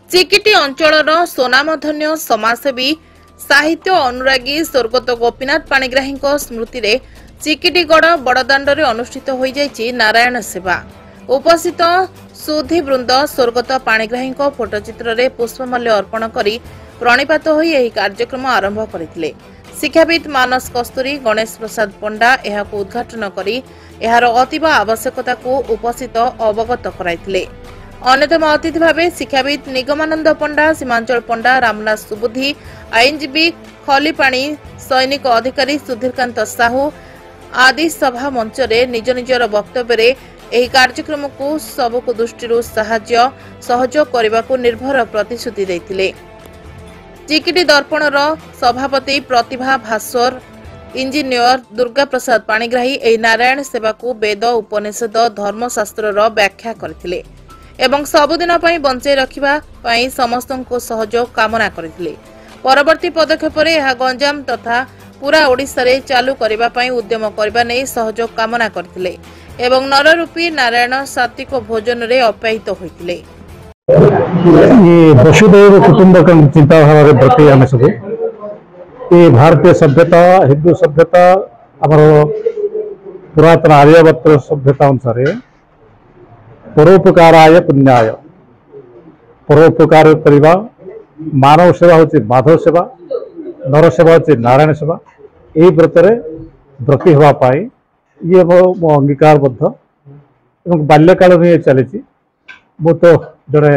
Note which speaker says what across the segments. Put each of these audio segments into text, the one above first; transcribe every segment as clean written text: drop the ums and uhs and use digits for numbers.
Speaker 1: चिकिटी अंचलर सोनामधन्य समाजसेवी साहित्य अनुरागी स्वर्गत गोपीनाथ पाणिग्राही स्मृति रे चिकिटीगढ़ बड़दाण्डे अनुष्ठित हो नारायण सेवा। उपस्थित सुधी वृंद स्वर्गत पाणिग्राही फोटोचित्र रे पुष्पमाल्य अर्पण करी प्रणिपात होई एही कार्यक्रम आरंभ करथिले। शिक्षाविद मानस कस्तूरी गणेश प्रसाद पंडा एहाकु उद्घाटन करी एहार अतीव आवश्यकता को उपस्थित अवगत कराइथिले। अन्यतम अतिथि भावे शिक्षाविद निगमानंद पंडा, सीमांचल पंडा, रामनाथ सुबुद्धि, आईनजीवी खलीपाणी, सैनिक अधिकारी सुधीरकांत साहू आदि सभा मंच रे निज निजर वक्तव्य एही कार्यक्रम को सबको दृष्टि साहाय्य सहयोग करने को निर्भर प्रतिश्रुति देथिले। चिकिटी दर्पणर सभापति प्रतिभा भास्वर, इंजीनियर दुर्गा प्रसाद पाणिग्राही एही नारायण सेवा को वेद उपनिषद धर्मशास्त्रर व्याख्या करथिले एवं सबुदिन पई बंचाई रखिबा पई समस्तको सहयोग कामना करथिले। परवर्ती पदक्षेप रे एहा गंजाम तथा पूरा ओडिसा रे चालू करबा पई उद्यम करबा नै सहयोग कामना करथिले एवं नररूपी नारायण सात्विक भोजन रे अप्यायित होइथिले।
Speaker 2: ये वसुधैव कुटुंबकम चिंताधारा प्रति आम सब ये भारतीय सभ्यता हिंदू सभ्यता आमर पुरातन आर्यभट्ट सभ्यता अनुसार परोपकाराय पुण्याय परोपकार करवा मानव सेवा होची माधव सेवा, नर सेवा होची नारायण सेवा। यही व्रत व्रती हवा पाई ये मो अंगीकारबद्ध एवं बाल्यकाल में चली मु तो जड़े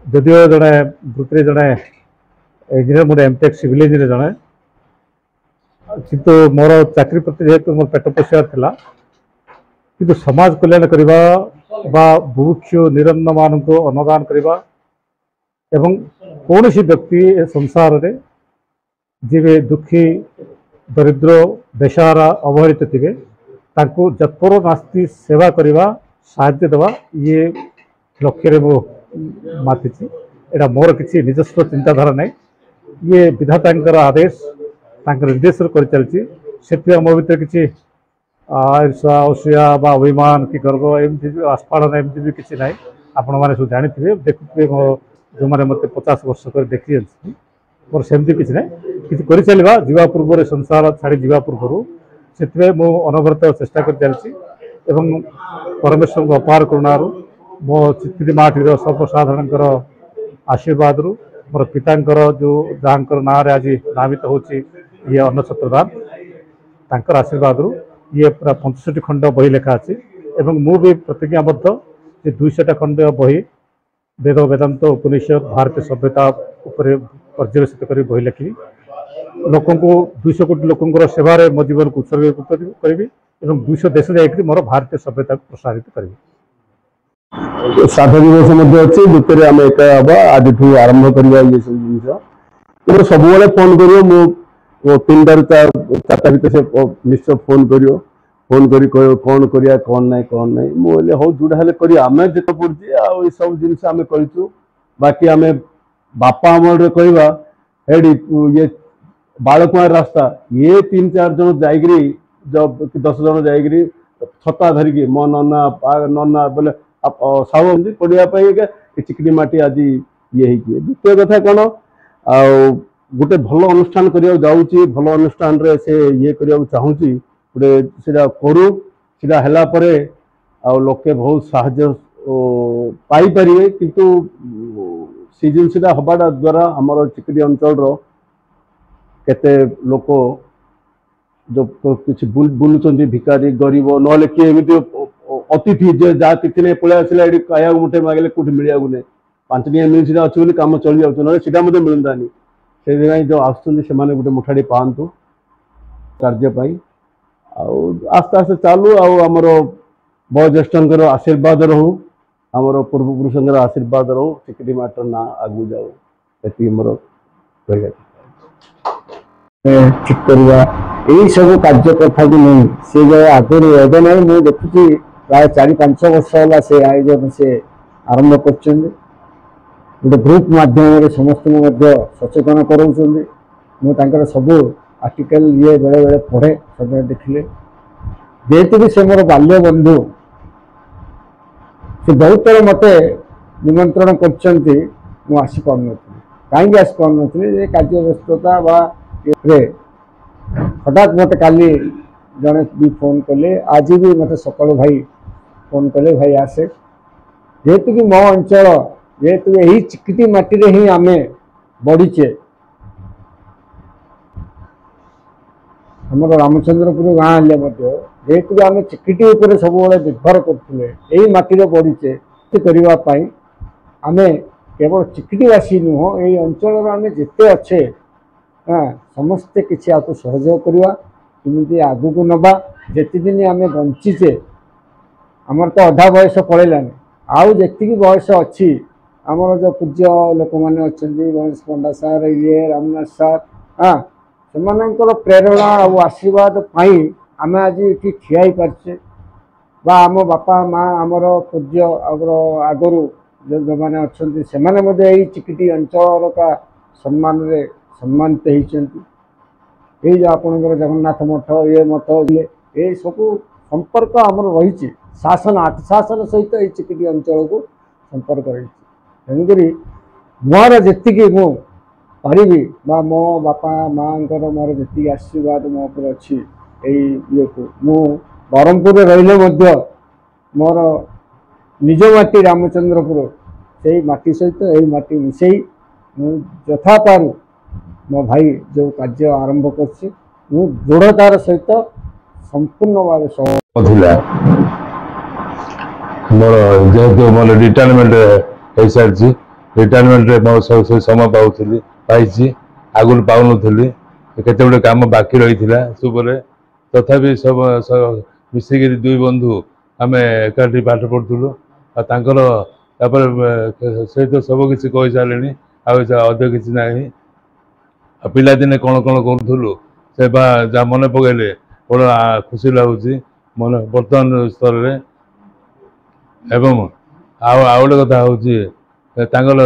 Speaker 2: जदिव जड़े वृत्ति जड़े इंजीनियर मोर एमटेक सिविल इंजीनियर जड़े किंतु मोर चाकरी प्रति जेहेतु मोर पेट पोषिया थिला किंतु समाज कल्याण करवा बा बुभुक्ष निरन्न मान को अनुदान करवा एवं कौन व्यक्ति संसार रे जी दुखी दरिद्र बेसहारा अवहेलित थे तांको जत्पर नास्ति सेवा करवा साहाय्य देवा ये लक्ष्य मु मातिची। एटा मोर किसी निजस्व चिंताधारा नहीं, ये विधातांकर आदेश निर्देश कर चलती से मो भर किसी ईर्षा असूया बा अभिमान कि गर्व एमती आस्फाड़न एमती भी किसी ना आपण मैंने सब जानी देखुए जो मैंने मत 50 वर्ष कर देखी मोर सेमती किसी ना कि कर चलवा जीवा पूर्व संसार छाड़ी जीवा पूर्व से मु अनवरत चेष्टा कर चलती परमेश्वर को अपार करुणार मो चित्ती माटी सर्वसाधारण आशीर्वाद रु मोर पितांकर जो जहाँ ना आज नामित होची ये अन्न छत्रदान तांकर आशीर्वाद रु ये पूरा 65 खंड बही लेखा अच्छी एवं मु भी प्रतिज्ञाबद्ध जे 200 खंड बही वेद वेदांत उपनिषद भारतीय सभ्यता उपर पर्यवेसित कर बही लिखी लोक 200 कोटी लोकंर सेवार मो जीवन को उत्सर्ग करी 200 देश जाकर मोर भारतीय सभ्यता को प्रसारित करी।
Speaker 3: साधा दिवस अच्छे दुटे आम एक हम आज आरंभ करवा ये सब जिन सब फोन कर 3 4 भितर से निश्चय फोन करियो फोन करी कौन करिया कौन नहीं मुझे हौ जोड़ा हेल्ले करी आम जिते पड़ी आ सब जिनस आम कर बाकी आम बापा अमल कहवा हेडी ये बालकुआ रास्ता ये 3-4 जन जाइरी जब 10 जन जाइरी छता धरिकी मो नना बोले साहू पढ़ाई चिकटी माटी आज ये द्वितीय कथा कौन आ गोटे भल अनुष्ठान करिया जाऊँगी भल अनुष्ठान रे से ये करिया चाहूँगी गोटे सीधा करू सीधा हैला परे आ लोके बहुत साहाय्य पाई परिवे किंतु सी जिनसा हबाटा द्वारा हमर चिकटी अंचल रो केते लोक जो किसी बुलुचंदी भिकारी गरीब नले किए एमती अतिथि जे जा तिथि नहीं पलि आसला ये खाया मुठे मांगे कौट मिलवा नहीं 5 दिन मिल सीधा अच्छे कम चली जाऊँ सीटा मत मिलतानी से जो आसुँच से गोटे मुठाड़ी पातु कार्यपाई आस्ते आस्ते चालू आमर वयोज्येष्ठर आशीर्वाद रहू आमर पूर्वपुरुषर आशीर्वाद रहू चिकटी माटर ना आगू जाऊ ये मोर
Speaker 4: ठीक करवा यही सब कार्य कथा भी नहीं से जो आगुरी एवं नहीं मुझे देखुची प्राय 4-5 वर्ष है से आयोजन से आरंभ कर गोटे ग्रुप मध्यम समस्त सचेतन कर सब आर्टिकल ये बेले बेले पढ़े सब देखिले जेहेतु भी से मोर बाल्य बंधु से बहुत थर मत निमंत्रण कर ମୁଁ ଆସିପାରୁନଥିଲି। କାହିଁକି ଆସିପାରୁନଥିଲି ଯେ କାର୍ଯ୍ୟ ବ୍ୟସ୍ତତା ବା ହଠାତ୍ ମୋତେ କାଲି ଜଣେ ବି ଫୋନ୍ କଲେ, ଆଜି ବି ମୋତେ ସକାଳୁ ଭାଇ ଫୋନ୍ କଲେ, ଭାଇ ଆସେ। ଯେହେତୁ କି ମୋ ଅଞ୍ଚଳ, ଯେହେତୁ ଏହି ଚିକିଟି ମାଟିରେ ହିଁ ଆମେ ବଢ଼ିଛେ, ଆମର ରାମଚନ୍ଦ୍ରପୁର ଗାଁ ହେଲେ ମଧ୍ୟ ଯେହେତୁ କି ଆମେ ଚିକିଟି ଉପରେ ସବୁବେଳେ ନିର୍ଭର କରୁଥିଲେ, ଏହି ମାଟିରେ ବଢ଼ିଛେ କରିବା ପାଇଁ ଆମେ କେବଳ ଚିକିଟିବାସୀ ନୁହଁ, ଏହି ଅଞ୍ଚଳର ଆମେ ଯେତେ ଅଛେ ସମସ୍ତେ କିଛି ଆକୁ ସହଯୋଗ କରିବା, କେମିତି ଆଗକୁ ନେବା। ଯେତେଦିନ ଆମେ ବଞ୍ଚିଛେ, ଆମର ତ ଅଧା ବୟସ ପଳେଇଲାଣି, ଆଉ ଯେତିକି ବୟସ ଅଛି ଆମର ଯେଉଁ ପୂଜ୍ୟ ଲୋକମାନେ ଅଛନ୍ତି, ଗଣେଶ ପଣ୍ଡା ସାର୍, ରାମନାଥ ସାର୍, ସେମାନଙ୍କର ପ୍ରେରଣା ଆଉ ଆଶୀର୍ବାଦ ପାଇଁ ଆମେ ଆଜି ଏଠି ଠିଆ ହେଇପାରିଛେ। ବା ଆମ ବାପା ମା ଆମର ପୂଜ୍ୟ ଆମର ଆଗରୁ ଯେଉଁମାନେ ଅଛନ୍ତି ସେମାନେ ମଧ୍ୟ ଏଇ ଚିକିଟି ଅଞ୍ଚଳର ସମ୍ମାନରେ ସମ୍ମାନିତ ହେଇଛନ୍ତି। ଏଇ ଯେଉଁ ଆପଣଙ୍କର ଜଗନ୍ନାଥ ମଠ, ଇଏ ମଠ, ଏଇ ସବୁ ସମ୍ପର୍କ ଆମର ରହିଛି, ଶାସନ 8 ଶାସନ ସହିତ ଏଇ ଚିକିଟି ଅଞ୍ଚଳକୁ ସମ୍ପର୍କ ରହିଛି। ତେଣୁକରି ମୋର ଯେତିକି ମୁଁ ପାରିବି ବା ମୋ ବାପା ମାଆଙ୍କର ମୋର ଯେତିକି ଆଶୀର୍ବାଦ ମୋ ଉପରେ ଅଛି, ଏଇ ଇଏକୁ ମୁଁ ବ୍ରହ୍ମପୁରରେ ରହିଲେ ମଧ୍ୟ ମୋର ନିଜ ମାଟି ରାମଚନ୍ଦ୍ରପୁର, ସେଇ ମାଟି ସହିତ ଏଇ ମାଟି ମିଶେଇ ମୁଁ ଯଥାପାରୁ ମୋ ଭାଇ ଯେଉଁ କାର୍ଯ୍ୟ ଆରମ୍ଭ କରିଛି ମୁଁ ଦୃଢ଼ତାର ସହିତ ସମ୍ପୂର୍ଣ୍ଣ ଭାବେ
Speaker 5: ଥିଲା। ମୋର ଯେହେତୁ ମୋର ରିଟାୟାରମେଣ୍ଟ ହେଇସାରିଛି, ରିଟାୟାରମେଣ୍ଟରେ ମୋ ସେ ସମୟ ପାଇଛି, ଆଗରୁ ପାଉନଥିଲି। କେତେଗୁଡ଼ିଏ କାମ ବାକି ରହିଥିଲା ସବୁରେ, ତଥାପି ସବୁ ମିଶିକିରି 2 ବନ୍ଧୁ ଆମେ ଏକାଠି ପାଠ ପଢ଼ୁଥିଲୁ। ଆଉ ତାଙ୍କର ତାପରେ ସହିତ ସବୁ କିଛି କହିସାରିଲେଣି, ଆଉ ଅଧିକ କିଛି ନାହିଁ। ଆଉ ପିଲାଦିନେ କ'ଣ କରୁଥିଲୁ ସେ ଯାହା ମନେ ପକାଇଲେ ବଡ଼ ଖୁସି ଲାଗୁଛି ମନେ ବର୍ତ୍ତମାନ ସ୍ତରରେ। ଏବଂ ଆଉ ଗୋଟେ କଥା ହେଉଛି, ତାଙ୍କର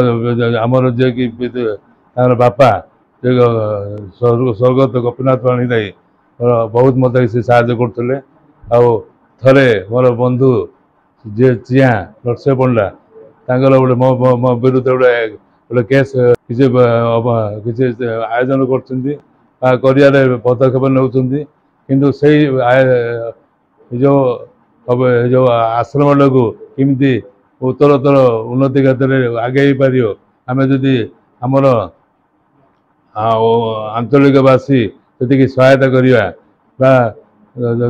Speaker 5: ଆମର ଯିଏକି ତାଙ୍କର ବାପା ସ୍ୱର୍ଗତ ଗୋପୀନାଥ ପାଣିଗ୍ରାହୀ ବହୁତ ମୋତେ ସେ ସାହାଯ୍ୟ କରୁଥିଲେ। ଆଉ ଥରେ ମୋର ବନ୍ଧୁ ଯିଏ ଚିଆଁ ନରସିଂହ ପଣ୍ଡା, ତାଙ୍କର ଗୋଟେ ମୋ ବିରୁଦ୍ଧରେ ଗୋଟେ କେସ୍ କିଛି ଆୟୋଜନ କରୁଛନ୍ତି, କରିବାରେ ପଦକ୍ଷେପ ନେଉଛନ୍ତି। କିନ୍ତୁ ସେଇ ଯେଉଁ ଆଶ୍ରମଟାକୁ କେମିତି ଉତ୍ତରୋତ୍ତର ଉନ୍ନତି କ୍ଷେତ୍ରରେ ଆଗେଇ ପାରିବ, ଆମେ ଯଦି ଆମର ଆଞ୍ଚଳିକବାସୀ ସେତିକି ସହାୟତା କରିବା ବା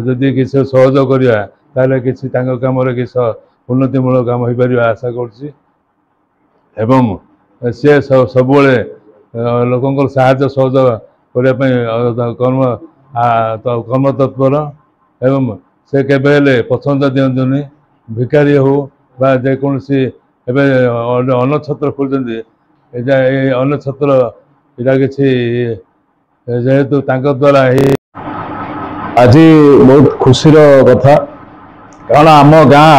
Speaker 5: ଯଦି କିଛି ସହଯୋଗ କରିବା, ତାହେଲେ କିଛି ତାଙ୍କ କାମରେ କିଛି ଉନ୍ନତିମୂଳକ କାମ ହୋଇପାରିବ ଆଶା କରୁଛି। ଏବଂ ସିଏ ସବୁବେଳେ ଲୋକଙ୍କର ସାହାଯ୍ୟ ସହଯୋଗ କରିବା ପାଇଁ କର୍ମତତ୍ପର। ଏବଂ ସେ କେବେ ହେଲେ ପସନ୍ଦ ଦିଅନ୍ତୁନି, ଭିକାରୀ ହଉ ବା ଯେକୌଣସି ଏବେ ଅନ୍ନଛତ୍ର ଖୋଲୁଛନ୍ତି, ଏଇ ଅନ୍ନଛତ୍ର ଏଇଟା କିଛି ଯେହେତୁ ତାଙ୍କ ଦ୍ୱାରା
Speaker 3: ଆଜି ବହୁତ ଖୁସିର କଥା, କାରଣ ଆମ ଗାଁ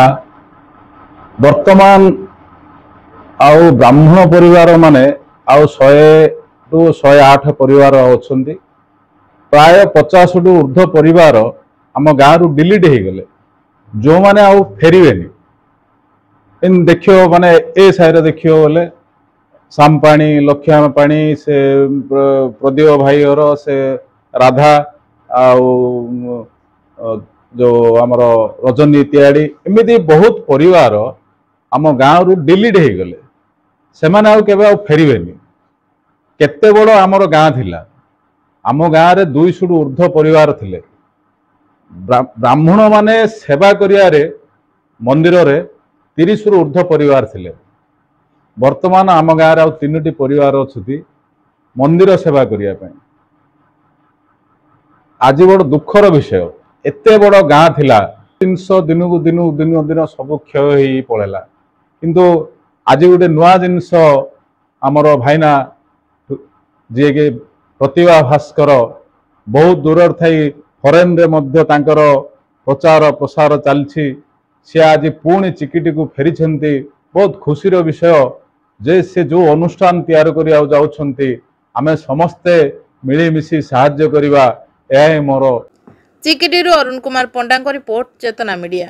Speaker 3: ବର୍ତ୍ତମାନ ଆଉ ବ୍ରାହ୍ମଣ ପରିବାର ମାନେ ଆଉ 100ରୁ 108 ପରିବାର ଅଛନ୍ତି। ପ୍ରାୟ 50ରୁ ଉର୍ଦ୍ଧ୍ୱ ପରିବାର ଆମ ଗାଁରୁ ଡିଲିଟ୍ ହେଇଗଲେ, ଯେଉଁମାନେ ଆଉ ଫେରିବେନି। ଦେଖିବ ମାନେ ଏ ସାହିରେ ଦେଖିବ ବୋଲେ ସାମପାଣି, ଲକ୍ଷ୍ୟା ପାଣି, ସେ ପ୍ରଦୀପ ଭାଇର ସେ ରାଧା, ଆଉ ଯେଉଁ ଆମର ରଜନୀ ତିଆଡ଼ି, ଏମିତି ବହୁତ ପରିବାର ଆମ ଗାଁରୁ ଡିଲିଟ୍ ହେଇଗଲେ। ସେମାନେ ଆଉ କେବେ ଆଉ ଫେରିବେନି। କେତେ ବଡ଼ ଆମର ଗାଁ ଥିଲା, ଆମ ଗାଁରେ 200ରୁ ଉର୍ଦ୍ଧ୍ୱ ପରିବାର ଥିଲେ। ବ୍ରାହ୍ମଣ ମାନେ ସେବା କରିବାରେ ମନ୍ଦିରରେ 30ରୁ ଉର୍ଦ୍ଧ୍ୱ ପରିବାର ଥିଲେ। ବର୍ତ୍ତମାନ ଆମ ଗାଁରେ ଆଉ 3ଟି ପରିବାର ଅଛନ୍ତି ମନ୍ଦିର ସେବା କରିବା ପାଇଁ। ଆଜି ବଡ଼ ଦୁଃଖର ବିଷୟ, ଏତେ ବଡ଼ ଗାଁ ଥିଲା, ଜିନିଷ ଦିନକୁ ଦିନ ସବୁ କ୍ଷୟ ହେଇ ପଳେଇଲା। କିନ୍ତୁ ଆଜି ଗୋଟେ ନୂଆ ଜିନିଷ ଆମର ଭାଇନା ଯିଏକି ପ୍ରତିଭା ଭାସ୍କର ବହୁତ ଦୂରରେ ଥାଇ ଫରେନ୍ରେ ମଧ୍ୟ ତାଙ୍କର ପ୍ରଚାର ପ୍ରସାର ଚାଲିଛି। ସେ ଆଜି ପୁଣି ଚିକିଟିକୁ ଫେରିଛନ୍ତି। ବହୁତ ଖୁସିର ବିଷୟ ଯେ ସେ ଯେଉଁ ଅନୁଷ୍ଠାନ ତିଆରି କରିବାକୁ ଯାଉଛନ୍ତି, ଆମେ ସମସ୍ତେ ମିଳିମିଶି ସାହାଯ୍ୟ କରିବା, ଏହା ହିଁ ମୋର।
Speaker 1: ଚିକିଟିରୁ ଅରୁଣ କୁମାର ପଣ୍ଡାଙ୍କ ରିପୋର୍ଟ, ଚେତନା ମିଡ଼ିଆ।